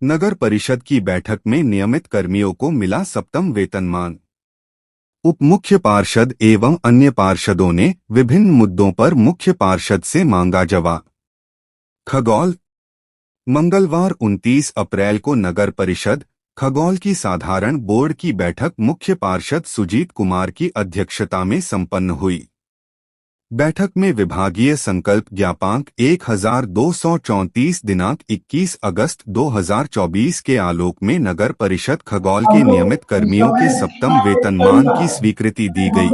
नगर परिषद की बैठक में नियमित कर्मियों को मिला सप्तम वेतनमान। उप मुख्य पार्षद एवं अन्य पार्षदों ने विभिन्न मुद्दों पर मुख्य पार्षद से मांगा जवाब। खगौल, मंगलवार 29 अप्रैल को नगर परिषद खगौल की साधारण बोर्ड की बैठक मुख्य पार्षद सुजीत कुमार की अध्यक्षता में संपन्न हुई। बैठक में विभागीय संकल्प ज्ञापांक 1234 दिनांक 21 अगस्त 2024 के आलोक में नगर परिषद खगौल के नियमित कर्मियों के सप्तम वेतनमान की स्वीकृति दी गई।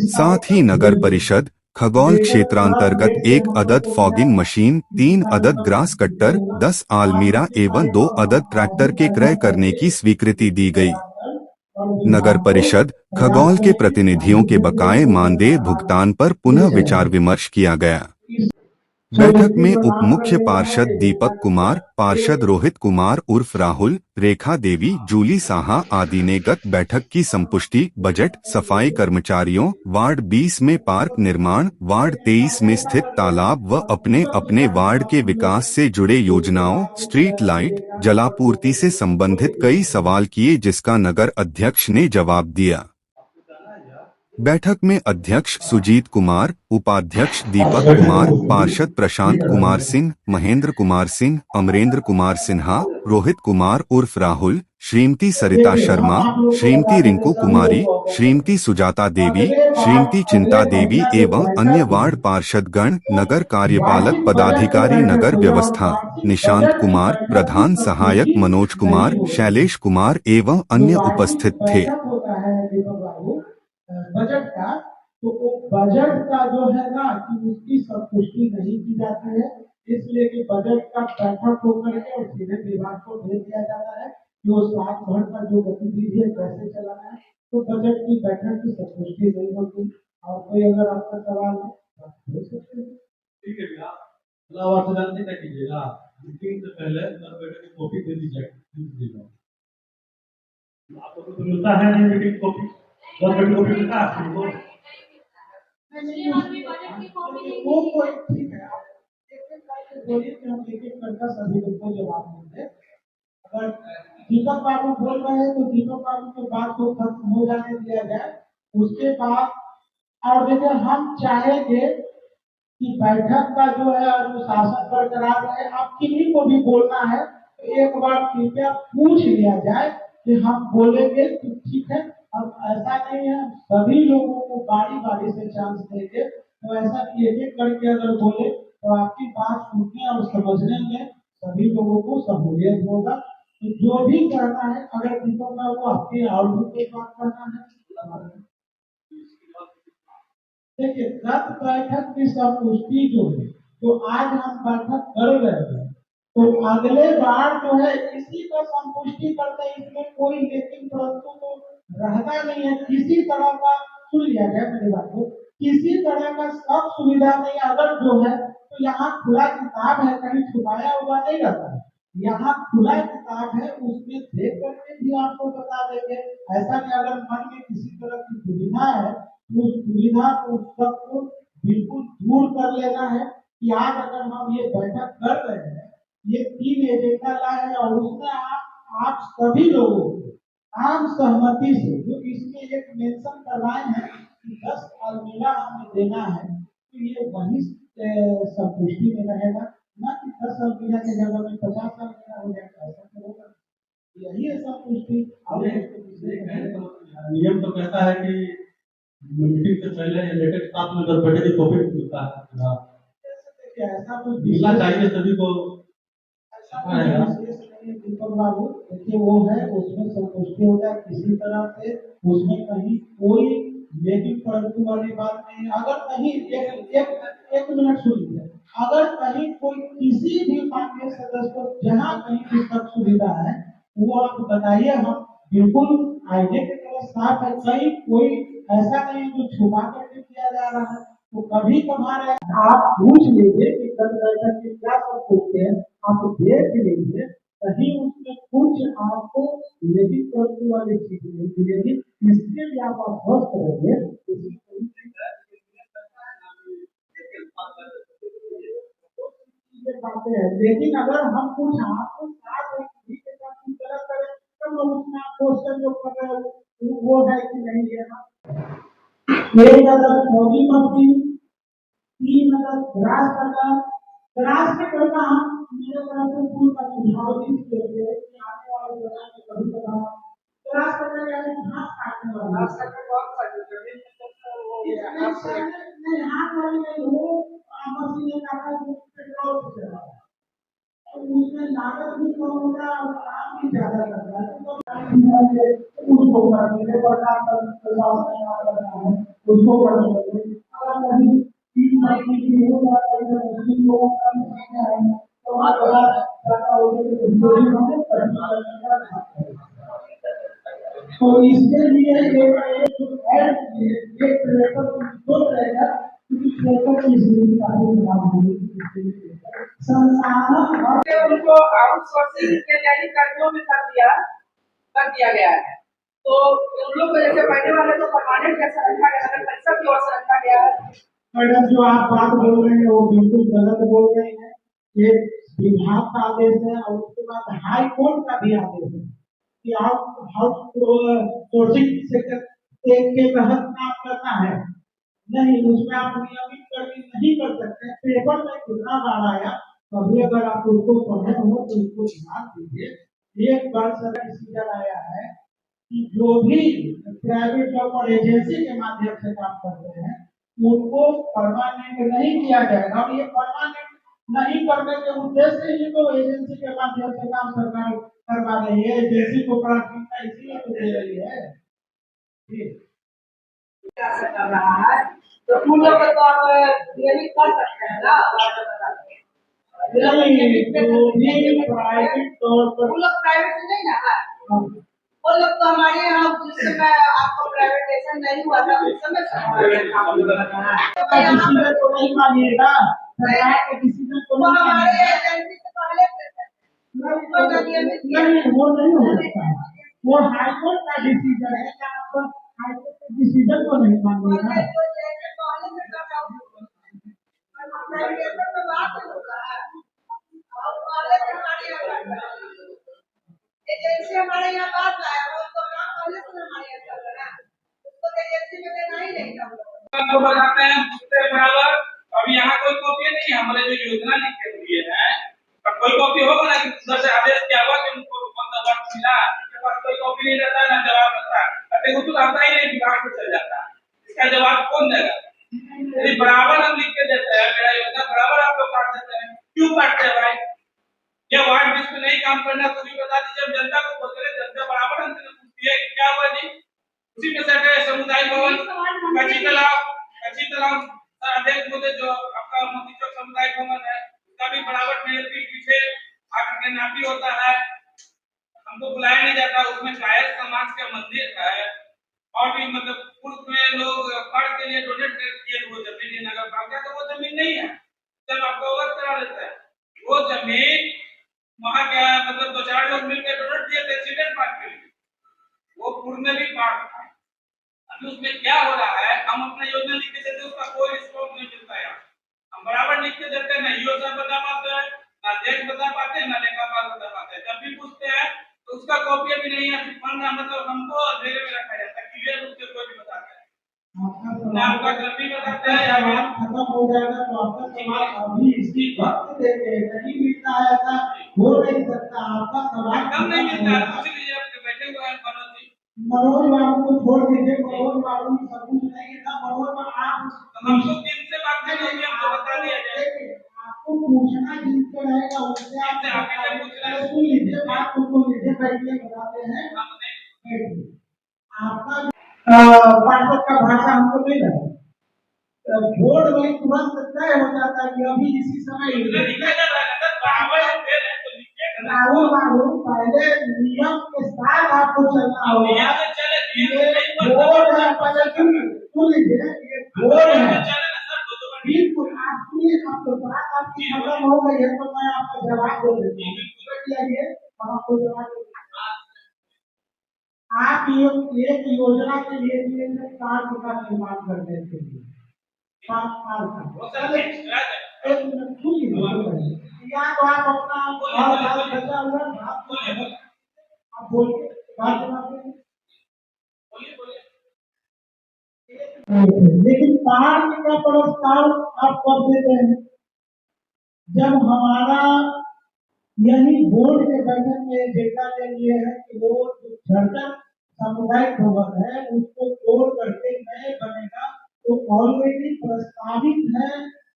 साथ ही नगर परिषद खगौल क्षेत्रांतर्गत 1 अदद फॉगिंग मशीन, 3 अदद ग्रास कट्टर, 10 आलमीरा एवं 2 अदद ट्रैक्टर के क्रय करने की स्वीकृति दी गई। नगर परिषद खगौल के प्रतिनिधियों के बकाये मानदेय भुगतान पर पुनः विचार विमर्श किया गया। बैठक में उप मुख्य पार्षद दीपक कुमार, पार्षद रोहित कुमार उर्फ राहुल, रेखा देवी, जूली साहा आदि ने गत बैठक की संपुष्टि, बजट, सफाई कर्मचारियों, वार्ड 20 में पार्क निर्माण, वार्ड 23 में स्थित तालाब व अपने अपने वार्ड के विकास से जुड़े योजनाओं, स्ट्रीट लाइट, जलापूर्ति से संबंधित कई सवाल किए, जिसका नगर अध्यक्ष ने जवाब दिया। बैठक में अध्यक्ष सुजीत कुमार, उपाध्यक्ष दीपक कुमार, पार्षद प्रशांत कुमार सिंह, महेंद्र कुमार सिंह, अमरेंद्र कुमार सिन्हा, रोहित कुमार उर्फ राहुल, श्रीमती सरिता शर्मा, श्रीमती रिंकू कुमारी, श्रीमती सुजाता देवी, श्रीमती चिंता देवी एवं अन्य वार्ड पार्षदगण, नगर कार्यपालक पदाधिकारी नगर व्यवस्था निशांत कुमार, प्रधान सहायक मनोज कुमार, शैलेश कुमार एवं अन्य उपस्थित थे। बजट का तो वो बजट का जो है ना कि उसकी संतुष्टि नहीं की जाती है, इसलिए कि बजट का बैठक होकर के और सीधे विभाग को भेज दिया जाता है कि वो साल भर का जो गतिविधि है कैसे चलाना है। तो बजट की बैठक की संतुष्टि नहीं होती। और कोई अगर आपका सवाल है पूछ सकते हैं। ठीक है भैया, अलावा जानते क्या कीजिएगा, मीटिंग से पहले बैठक की कॉपी दे दीजिएगा। आपको तो मिलता है नहीं मीटिंग कॉपी, वो कोई ठीक है, आप एक-एक करके बोलिए कि हम एक-एक करके सभी लोग को जवाब देंगे। अगर दीपक बाबू बोल रहे हैं तो दीपक बाबू की बात को खत्म हो जाने दिया जाए, उसके बाद और देखिए हम चाहेंगे कि बैठक का जो है अनुशासन बरकरार रहे। आप किन्हीं को भी बोलना है तो एक बार कृपया पूछ लिया जाए कि हम बोलेंगे तो ठीक है। अब ऐसा नहीं है सभी लोगों को बारी बारी से चांस देंगे, तो ऐसा एक एक करके अगर बोले तो आपकी बात सुनने और समझने में सभी लोगों को सहूलियत होगा। तो जो भी करना है, अगर दीपक बाबू आपकी और भी कोई बात करना है, देखिए गत बैठक की संपुष्टि जो है, तो आज हम बैठक कर रहे हैं, तो अगले बार जो है इसी का संपुष्टि करते हैं, इसमें कोई लेकिन परंतु तो रहता नहीं है। किसी तरह का सुन लिया जाए मेरी बात को, किसी तरह का सब सुविधा नहीं अगर जो है तो यहाँ खुला किताब है, कहीं छुपाया हुआ नहीं रहता है। यहाँ खुला किताब है, उसमें देख करके भी आपको बता देंगे। ऐसा नहीं अगर मन में किसी तरह की दुविधा है, उस दुविधा को सबको बिल्कुल दूर कर लेना है कि आज अगर हम ये बैठक कर रहे हैं, ये 3 एजेंडा लाए हैं और उसमें आप सभी लोगों को आम सहमति से जो इसमें एक मेंशन करवाए हैं कि 10 अलमीरा हमें देना है, तो ये वही संतुष्टि में रहेगा, ना कि 10 अलमीरा के जगह में 50 अलमीरा हो जाएगा। ऐसा तो होगा, यही है संतुष्टि। और नियम तो कहता है कि मीटिंग से पहले लेटेस्ट साथ में जब बैठे कॉपी मिलता है, ऐसा कुछ मिलना चाहिए सभी को। दीपक बाबू देखिए वो है, उसमें संतुष्टि होगा किसी तरह से, उसमें कहीं कोई लेकिन परंतु वाली बात नहीं। अगर कहीं एक मिनट सुनिए, अगर कहीं कोई किसी भी माननीय सदस्य को जहाँ कहीं भी तक सुविधा है वो आप बताइए, हम बिल्कुल आईने की तरह साफ है, कहीं कोई ऐसा नहीं जो छुपा करके किया जा रहा है। तो कभी कभार आप पूछ लीजिए कि कल बैठक में क्या सब पूछते हैं, आप देख लीजिए, कहीं उसमें कुछ आपको लेकिन परंतु वाली चीज नहीं मिलेगी। इसके लिए आप स्वस्थ रहिए। बातें हैं, लेकिन अगर हम कुछ आपको साथ वो है कि नहीं है ना। एक अदद मोदी मस्ती, 3 अदद ग्रास कटर। ग्रास कटर का हम मेरे तरफ से फूल का सुझाव भी देते हैं कि आने वाले समय में कभी कभार ग्रास कटर यानी घास काटने वाला। घास कटर कौन सा जो जमीन में चलता है वो या हाथ से? नहीं, हाथ वाली नहीं, वो मशीन काटा जो पेट्रोल से चला है। और उसमें लागत भी कम होता है और काम भी ज्यादा करता है। तो उसको करने पड़ता है, उसको करने अगर कहीं 3 महीने की हो जाता है मशीन को कम करना है तो वहाँ बड़ा ज्यादा हो गया तो उसको भी हमें तो इसके लिए एक ट्रैक्टर दो ट्रैक्टर ट्रैक्टर की संसाधन उनको आउटसोर्सिंग के यानी कर्मियों में कर दिया गया है। तो उन लोग को जैसे पहले वाले तो परमानेंट कैसे रखा गया है, पैसा की ओर से रखा गया है। मैडम जो आप बात बोल रहे हैं वो बिल्कुल गलत बोल रहे हैं। ये विभाग का आदेश है और उसके बाद हाई कोर्ट का भी आदेश है कि आउटसोर्सिंग के तहत काम करना है। नहीं, उसमें आप नियमित कर्मी नहीं कर सकते। पेपर में कितना बार आया, कभी अगर आप उसको पढ़े हो तो उसको ध्यान दीजिए। एक बार सर डिसीजन आया है कि जो भी प्राइवेट जॉब और एजेंसी के माध्यम से काम करते हैं उनको परमानेंट नहीं किया जाएगा। और ये परमानेंट नहीं करने के उद्देश्य ही तो एजेंसी के माध्यम से काम सरकार करवा रही है। एजेंसी को प्राथमिकता इसीलिए तो दे रही है। कर रहा है तो उन लोग को तो आप नियमित कर सकते हैं ना। प्राइवेट तौर पर वो लोग प्राइवेट से नहीं ना है, वो लोग तो हमारे यहाँ जिस समय आपको प्राइवेटाइजेशन नहीं हुआ था उस समय से हमारे काम कर रहा है। डिसीजन को नहीं मानिएगा, सरकार के डिसीजन को वो नहीं हमारे मानिएगा। एजेंसी से पहले नहीं, वो नहीं हो सकता है। वो हाईकोर्ट का डिसीजन है कि आप हाईकोर्ट के डिसीजन को नहीं मानिएगा। एजेंसी हमारे यहाँ बात लाया वो तो काम पहले से हमारे यहाँ चल रहा है, उसको तो एजेंसी में देना ही नहीं था। तो बताते हैं दूसरे बराबर। अब यहाँ कोई कॉपी नहीं है, हमारे जो योजना लिखे हुए हैं अब कोई कॉपी होगा ना कि उधर से आदेश क्या हुआ कि उनको कौन सा वर्ष मिला, इसके पास कोई कॉपी नहीं रहता है ना जवाब रहता है। देखो तो आता ही नहीं, विभाग में चल जाता है, इसका जवाब कौन देगा? यदि बराबर हम लिख के देते हैं मेरा योजना बराबर आप लोग काट देते हैं, क्यों काटते हैं भाई? ये वार्ड लिस्ट में नहीं काम करना तो भी बता दीजिए, हम जनता को बोलते जनता बराबर हमसे पूछती है कि क्या हुआ जी। उसी में से समुदाय भवन कच्ची तालाब अध्यक्ष मुझे जो आपका मोती चौक समुदाय भवन है उसका भी बराबर मेरे पीछे आकर के नापी होता है, हमको बुलाया नहीं जाता। उसमें कायर समाज का मंदिर है और भी मतलब पूर्व में लोग फड़ के लिए डोनेट किए वो जमीन नगर पालिका तो वो जमीन नहीं है, जब आपको अवगत करा देता है वो जमीन वहां क्या मतलब 2-4 लोग मिलकर डोनेट दिए थे चिल्ड्रन पार्क के लिए, वो पूर्व में भी पार्क था। अभी उसमें क्या हो रहा है, हम अपना योजना लिख के देते उसका कोई रिस्पॉन्स नहीं मिलता है। हम बराबर लिख के देते हैं, ना ईओ साहब बता पाते हैं, ना अध्यक्ष बता पाते हैं, ना लेखापाल बता पाते हैं। जब भी पूछते हैं तो उसका कॉपी भी नहीं है, फंड मतलब हमको अंधेरे में रखा जाता है, क्लियर रूप से कोई भी बताता है ना आपका कर्मी बताता है या बात खत्म हो जाएगा तो आपका सवाल अभी इसी वक्त देंगे नहीं मिलता है ऐसा हो नहीं सकता। आपका सवाल कम नहीं मिलता है, पूछ लीजिए आपके बैठे हुए हैं मनोज बाबू को छोड़ दीजिए। मनोज बाबू सब कुछ नहीं था। मनोज आप हमको जिनसे बात करनी होगी हमको बता दिया जाए, आपको पूछना जिनसे रहेगा उससे आप सुन लीजिए बात को लीजिए बैठिए बताते हैं। आपका पार्षद का भाषा हमको नहीं लगा, वोट में तुरंत तय हो जाता है कि अभी इसी समय राहुल बाबू पहले नियम के साथ आपको चलना होगा। वोट है पहले सुन लीजिए, ये वोट है बिल्कुल आप सुनिए। अब तो बात आपकी खत्म हो गई है तो मैं आपका जवाब दे देता हूँ। हम आपको जवाब आप एक योजना के लिए 4 का निर्माण करने के लिए 5 साल का एक मिनट सुनिए या तो आप अपना और बात बचा हुआ बात आप बोलिए बात लेकिन पार्क का प्रस्ताव आप कब देते हैं? जब हमारा यानी बोर्ड के बैठक में एजेंडा ले लिए है कि वो जो झरझर सामुदायिक भवन है उसको तोड़ करके नए बनेगा, तो ऑलरेडी प्रस्तावित है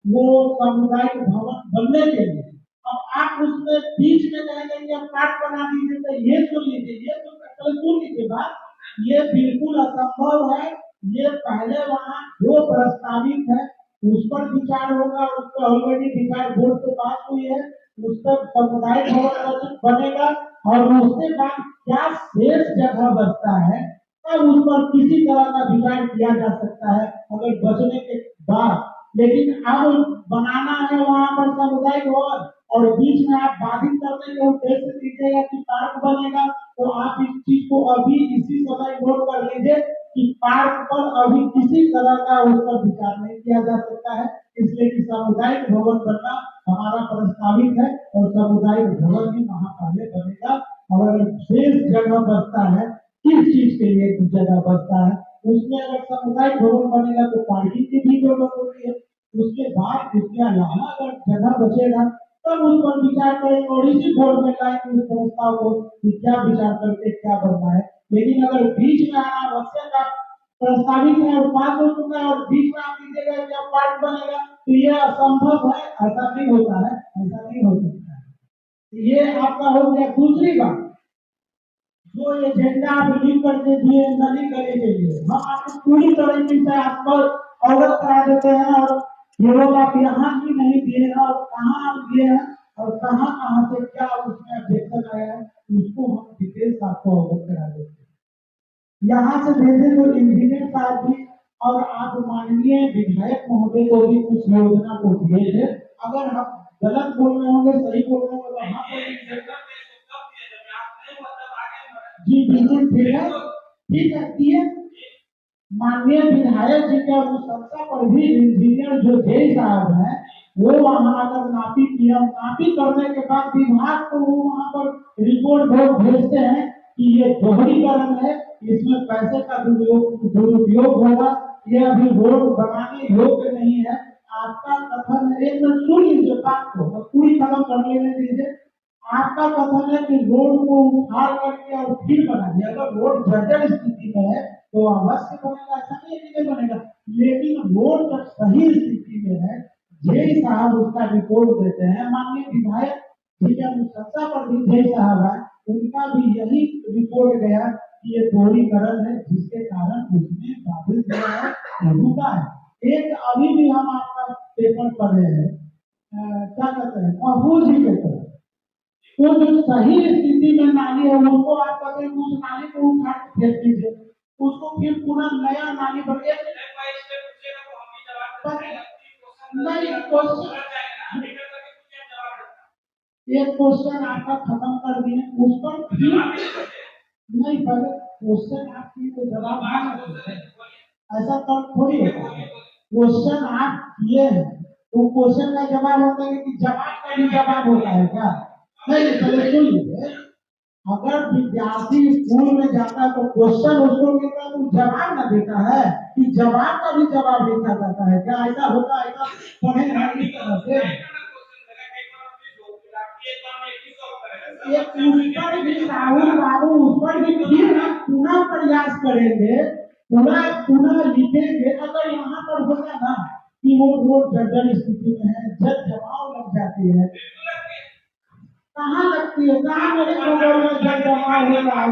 वो सामुदायिक भवन बनने के लिए। अब आप उसमें बीच में कहेंगे कि अब पार्क बना दीजिए, तो ये सुन लीजिए, ये तो सुन लीजिए बात, ये बिल्कुल असंभव है। ये पहले वहाँ जो प्रस्तावित है उस पर विचार होगा, उस पर ऑलरेडी विचार बोर्ड से बात हुई है, उस पर सामुदायिक भवन बनेगा और उसके बाद क्या शेष जगह बचता है तब उस पर किसी तरह का विचार किया जा सकता है अगर बचने के बाद। लेकिन अब बनाना है वहाँ पर सामुदायिक भवन और बीच में आप बाधित करने के उद्देश्य से दीजिएगा कि पार्क बनेगा, तो आप इस चीज को अभी इसी समय नोट कर लीजिए कि पार्क पर अभी किसी तरह का उस पर विचार नहीं किया जा सकता है, इसलिए कि सामुदायिक भवन बनना हमारा प्रस्तावित है और सामुदायिक भवन भी वहाँ पहले बनेगा। और अगर शेष जगह बचता है, किस चीज के लिए जगह बचता है, उसमें अगर सामुदायिक भवन बनेगा तो पार्किंग की भी जरूरत होती है। उसके बाद उसके अलावा अगर जगह बचेगा तब उस पर विचार करेंगे और इसी बोर्ड में लाएंगे उस प्रस्ताव को कि क्या विचार करके क्या बनना है। लेकिन अगर बीच में अनावश्यक प्रस्तावित है और पास हो चुका है और बीच में आप दीजिएगा कि अब पार्क बनेगा, तो ये असंभव है, ऐसा नहीं होता है, ऐसा नहीं हो सकता है। ये आपका हो गया। दूसरी बात, जो एजेंडा आप लिख करके दिए नली गली के लिए, हम आपको पूरी तरीके से आपको अवगत करा देते हैं और ये लोग आप यहाँ ही नहीं दिए हैं और कहाँ आप दिए हैं और कहाँ कहाँ से क्या उसमें ऑब्जेक्शन आया है, उसको हम डिटेल्स आपको अवगत करा देते हैं। यहाँ से भेजे तो इंजीनियर साहब भी और आप माननीय विधायक महोदय को भी कुछ योजना को दिए थे। अगर हम गलत बोल रहे होंगे, सही बोल रहे होंगे, वहाँ पर जी बिल्कुल ठीक है दिए। माननीय विधायक जी के अनुशंसा पर भी इंजीनियर जो जय साहब है वो वहाँ अगर नापी किया, नापी करने के बाद विभाग को वो वहाँ पर रिपोर्ट भेजते हैं कि ये दोहरीकरण है, इसमें पैसे का दुरुपयोग होगा, ये अभी रोड बनाने योग्य नहीं है। आपका कथन है, एक मिनट सुन लीजिए बात को, पूरी खत्म कर लेने दीजिए। आपका कथन है कि रोड को उखाड़ करके और फिर बना दिया, अगर रोड जर्जर स्थिति में है तो अवश्य बनेगा, ऐसा नहीं है कि बनेगा। लेकिन रोड जब सही स्थिति में है, जय साहब उसका रिपोर्ट देते हैं, माननीय विधायक जी के अनुशंसा पर भी जय साहब है, उनका भी यही रिपोर्ट गया कि ये दोहरीकरण है जिसके कारण उसमें बाधित हुआ है, रुका है। एक अभी भी हम आपका पेपर पढ़ रहे हैं, क्या कहते हैं, महफूज ही कहते हैं, तो जो सही स्थिति में नाली है उनको आप कहते हैं उस नाली को उखाड़ के फेंक दीजिए, उसको फिर पुनः नया नाली बने। नहीं एक क्वेश्चन आपका खत्म कर दिए, उस पर नहीं पहले क्वेश्चन आपकी तो जवाब ऐसा तो थोड़ी होता है। क्वेश्चन आप किए हैं तो क्वेश्चन का जवाब होता है कि जवाब का भी जवाब होता है क्या? नहीं पहले सुन लीजिए, अगर विद्यार्थी स्कूल में जाता है तो क्वेश्चन उसको मिलता है तो जवाब ना देता है कि जवाब का भी जवाब लिखा जाता है क्या? ऐसा होता है, ऐसा पढ़े हैं इस तरह से। एक उस पर भी राहुल बाबू उस पर भी फिर पुनः प्रयास करेंगे, पुनः लिखेंगे। अगर यहाँ पर होता ना कि वो रोड जर्जर स्थिति में है, जब जमाव लग जाती है, कहाँ लगती है, कहाँ मेरे बगल में जब जमाव हो रहा है,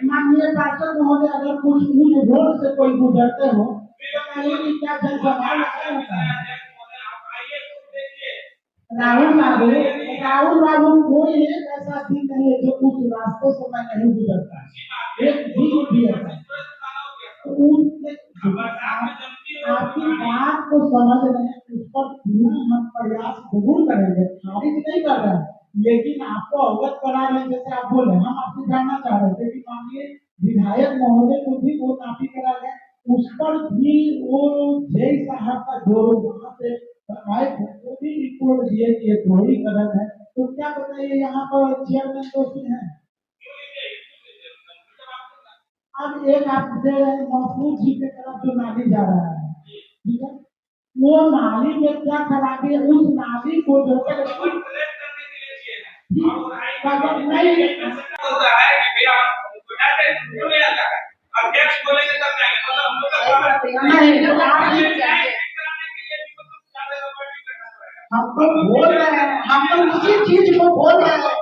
माननीय पार्षद महोदय अगर कुछ उस रोड से कोई गुजरते हो तो कहिए कि क्या जल जमाव लगता है। राहुल बाबू कोई एक ऐसा दिन नहीं है जो उस रास्ते से मैं नहीं गुजरता, एक दिन भी है। आपकी बात को समझ रहे हैं, उस पर पूरा हम प्रयास जरूर करेंगे, खारिज नहीं कर रहे हैं, लेकिन आपको अवगत करा रहे हैं। जैसे आप बोले, हम आपसे जानना चाह रहे थे कि माननीय विधायक महोदय को भी वो नापी करा गया, उस पर भी वो जय साहब का जो वहाँ से आए थे वो भी रिपोर्ट दिए कि ये दोहरीकरण है। तो क्या बताइए यहाँ पर चेयरमैन दोषी है? अब एक आप दे रहे हैं महफूज जी की तरफ जो नाली जा रहा है, ठीक है, वो नाली में क्या खराबी है, उस नाली को जो है खबर कलेक्ट करने के लिए किए हैं और खबर नहीं होता है कि भैया हमको डाटा क्यों नहीं आता है, अध्यक्ष बोलेंगे तब जाएंगे, मतलब हम लोग का बात नहीं तो आप कराने के लिए भी मतलब ज्यादा खबर नहीं करना पड़ेगा। हम तो बोल रहे हैं, हम तो उसी चीज को बोल रहे हैं।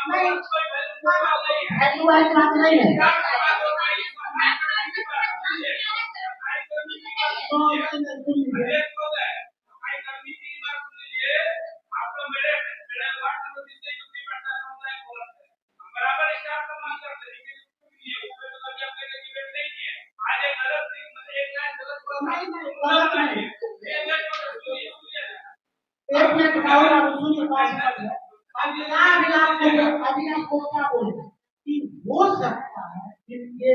नहीं वैल्यू वाली बात नहीं है। एक मिनट और आप सुनिए बात है। अभी आपको क्या बोले कि हो सकता है कि ये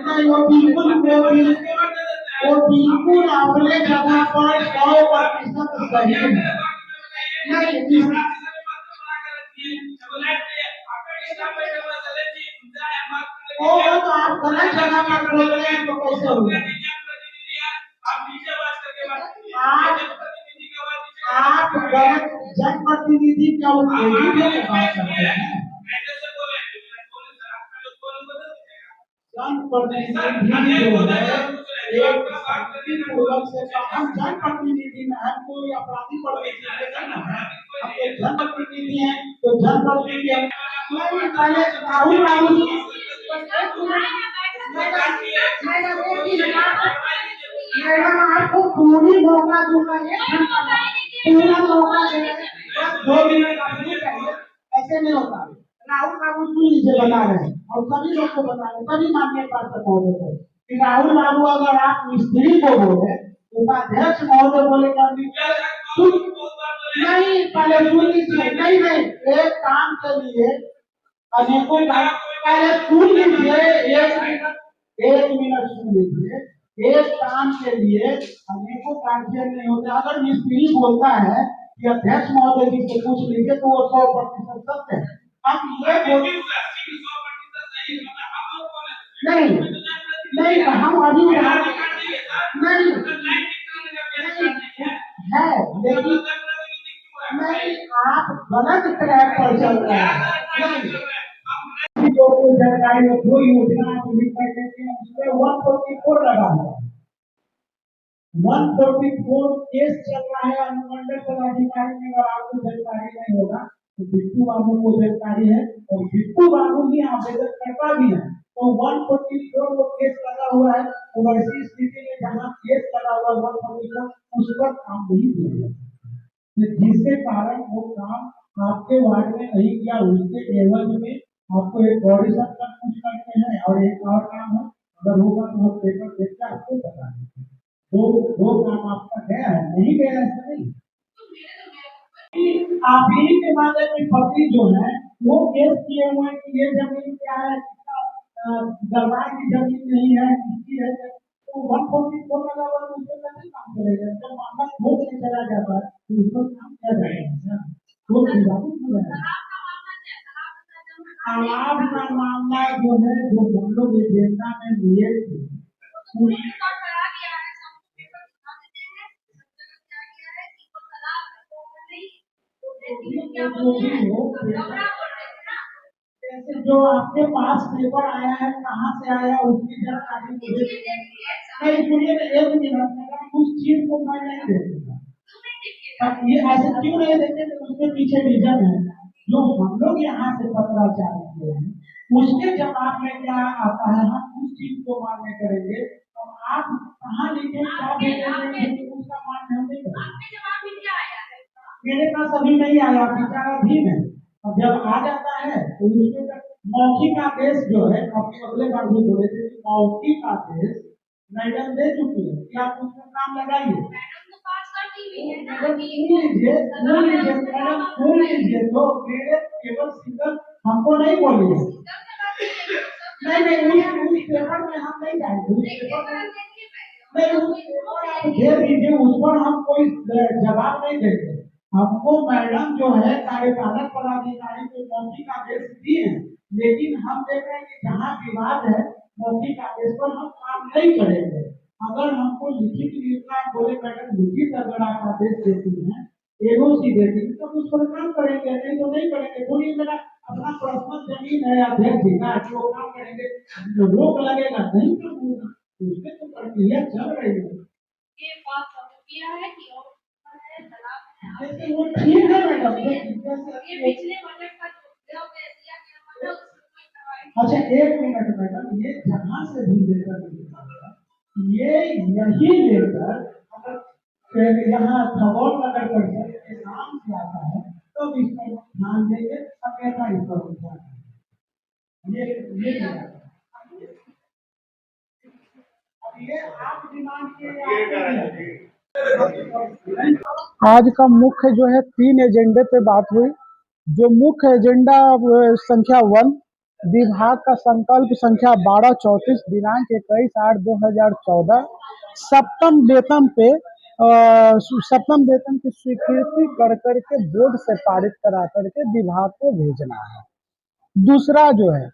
नहीं, वो बिल्कुल अपने जगह पर 100% सही है। नहीं वो तो आप गलत जगह पर बोल रहे हैं तो कैसे होगा? आप गलत जनप्रतिनिधि क्या बात करते हैं? जनप्रतिनिधि जो है एक पूर्वक से हम जनप्रतिनिधि में है, कोई अपराधी प्रतिनिधि नहीं है, हम एक जनप्रतिनिधि हैं तो जनप्रतिनिधि नहीं पहले राहुल मैडम आपको पूरी मौका दूंगा, 1 घंटा पूरा मौका देंगे, बस 2 मिनट चाहिए, ऐसे नहीं होता। राहुल बाबू सुन लीजिए बता रहे हैं और सभी लोग को बता रहे हैं, सभी माननीय पार्षद महोदय को कि राहुल बाबू अगर आप मिस्त्री को बोले, उपाध्यक्ष महोदय बोले नहीं, पहले सुन लीजिए, नहीं एक काम के लिए अनेकों पहले सुन लीजिए, 1 मिनट सुन लीजिए। एक काम के लिए अनेकों कार्य नहीं होते। अगर मिस्त्री बोलता है कि अध्यक्ष महोदय जी से पूछ लीजिए तो वो 100% सत्य है। अब ये नहीं हम अभी नहीं है, लेकिन नहीं आप गलत ट्रैक पर चल रहे हैं। जो कोई सरकारी कोई योजना उसमें 144 लगा हुआ, 144 केस चल रहा है अनुमंडल पदाधिकारी में। अगर आपको जानकारी नहीं होगा तो बिट्टू बाबू को जानकारी है और बिट्टू बाबू ही आवेदन करता भी है। तो 144 वो केस लगा हुआ है, तो वैसी स्थिति में जहाँ केस लगा हुआ 144 उस पर काम नहीं किया जाता, जिसके कारण वो काम आपके वार्ड में नहीं किया, उसके एवज में आपको एक बॉडी सर्कल कुछ करते हैं और एक और काम है, अगर होगा तो वो पेपर देख के आपको बता देंगे। दो काम आपका गया है, नहीं गया ऐसा नहीं। आप ही के मामले में पति जो है वो केस किए हुए कि ये जमीन क्या है, दरबार की जमीन नहीं है, किसकी है, तो 144 लगा हुआ उसको कैसे काम करेगा? जब मामला कोर्ट में चला जाता है तो उसको काम किया जाएगा, कोर्ट लागू हो जाएगा। तालाब का मामला जो है जो हम लोग एजेंडा में लिए थे जैसे जो आपके पास पेपर आया है कहाँ से आया उसकी जानकारी मुझे नहीं। सुनिए ना 1 मिनट, उस चीज को मैं नहीं देखूंगा। ये ऐसे क्यों नहीं देते? उसके पीछे रीजन है। जो हम लोग यहाँ से पत्राचार किए हैं उसके जवाब में क्या आता है, हम उस चीज को मान्य करेंगे। और आप कहाँ लिखे क्या भेजेंगे उसका मान्य हम नहीं करेंगे। मेरे पास अभी नहीं आया, विचाराधीन है, और जब आ जाता है तो उसमें मौखिक आदेश जो है, अब अगले बार भी बोले थे कि मौखिक आदेश मैडम दे चुकी है कि आप उसमें काम लगाइए। लीजिए तो मेरे केवल सिंगल हमको नहीं बोलिए, नहीं उस पेपर में हम नहीं जाएंगे, उस पेपर में नहीं आप दे दीजिए, उस पर हम कोई जवाब नहीं देंगे। हमको मैडम जो है कार्यपालक पदाधिकारी को मौखिक आदेश दिए हैं, लेकिन हम देख रहे हैं कि जहाँ विवाद है मौखिक आदेश पर हम काम नहीं करेंगे। अगर हमको लिखित निर्णय बोले मैडम लिखित अगर आप आदेश देती हैं, एनओसी देती हैं, तो उस पर काम करेंगे, नहीं तो नहीं करेंगे। थोड़ी मेरा अपना पर्सनल जमीन है अध्यक्ष जी का, जो काम करेंगे रोक लगेगा नहीं करूंगा, उसमें तो प्रक्रिया चल रही है। ये बात समझ किया है कि और है तलाक है जैसे वो ठीक है मैडम, ये पिछले बजट का जो दिया गया था उसमें कोई कार्रवाई अच्छा एक मिनट मैडम, ये जहाँ से भी लेकर निकला, ये यही लेकर अगर यहाँ खगौल नगर परिषद के नाम से आता है तो इस पर ध्यान देंगे, सभ्यता इस पर ध्यान देंगे। ये अब ये आप डिमांड किए आज का मुख्य जो है 3 एजेंडे पे बात हुई। जो मुख्य एजेंडा संख्या 1 विभाग का संकल्प संख्या 1234 दिनांक 21/8/2014 सप्तम वेतन पे सप्तम वेतन की स्वीकृति कर करके बोर्ड से पारित करा करके विभाग को भेजना है। दूसरा जो है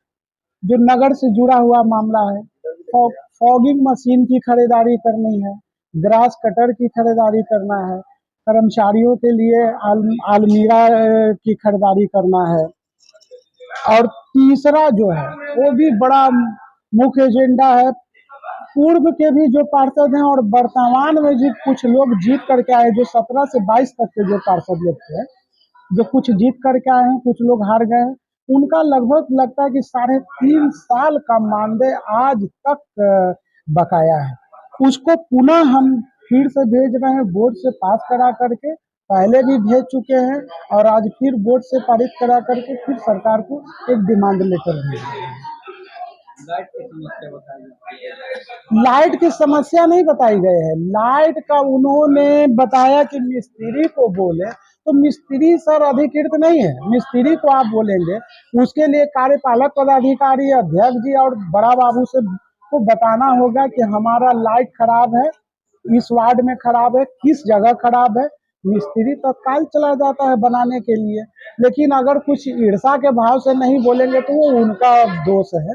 जो नगर से जुड़ा हुआ मामला है, फॉगिंग मशीन की खरीदारी करनी है, ग्रास कटर की खरीदारी करना है, कर्मचारियों के लिए अलमीरा की खरीदारी करना है। और तीसरा जो है वो भी बड़ा मुख्य एजेंडा है। पूर्व के भी जो पार्षद हैं और वर्तमान में जो कुछ लोग जीत करके आए, जो 17 से 22 तक के जो पार्षद लोग थे, जो कुछ जीत करके आए हैं, कुछ लोग हार गए हैं, उनका लगभग लगता है कि 3.5 साल का मानदेय आज तक बकाया है। उसको पुनः हम फिर से भेज रहे हैं, बोर्ड से पास करा करके, पहले भी भेज चुके हैं और आज फिर बोर्ड से पारित करा करके फिर सरकार को एक डिमांड लेटर भेज रहे हैं। लाइट की समस्या नहीं बताई गई है। लाइट का उन्होंने बताया कि मिस्त्री को बोले, तो मिस्त्री सर अधिकृत नहीं है। मिस्त्री को आप बोलेंगे, उसके लिए कार्यपालक पदाधिकारी अध्यक्ष जी और बड़ा बाबू से को बताना होगा कि हमारा लाइट खराब है, इस वार्ड में खराब है, किस जगह खराब है। मिस्त्री तत्काल चला जाता है बनाने के लिए, लेकिन अगर कुछ ईर्षा के भाव से नहीं बोलेंगे तो वो उनका दोष है।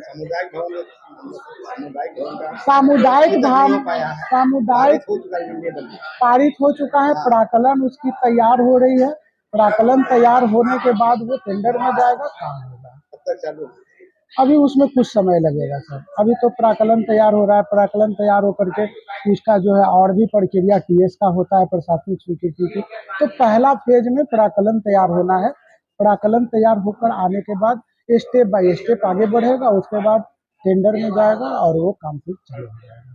सामुदायिक पारित हो चुका है, प्राकलन उसकी तैयार हो रही है। प्राकलन तैयार होने के बाद वो टेंडर में जाएगा, काम होगा। अभी उसमें कुछ समय लगेगा सर, अभी तो प्राकलन तैयार हो रहा है। प्राकलन तैयार होकर के उसका जो है और भी प्रक्रिया टीएस का होता है, प्रशासनिक स्वीकृति की। तो पहला फेज में प्राकलन तैयार होना है। प्राकलन तैयार होकर आने के बाद स्टेप बाय स्टेप आगे बढ़ेगा, उसके बाद टेंडर में जाएगा और वो काम फिर चालू हो जाएगा।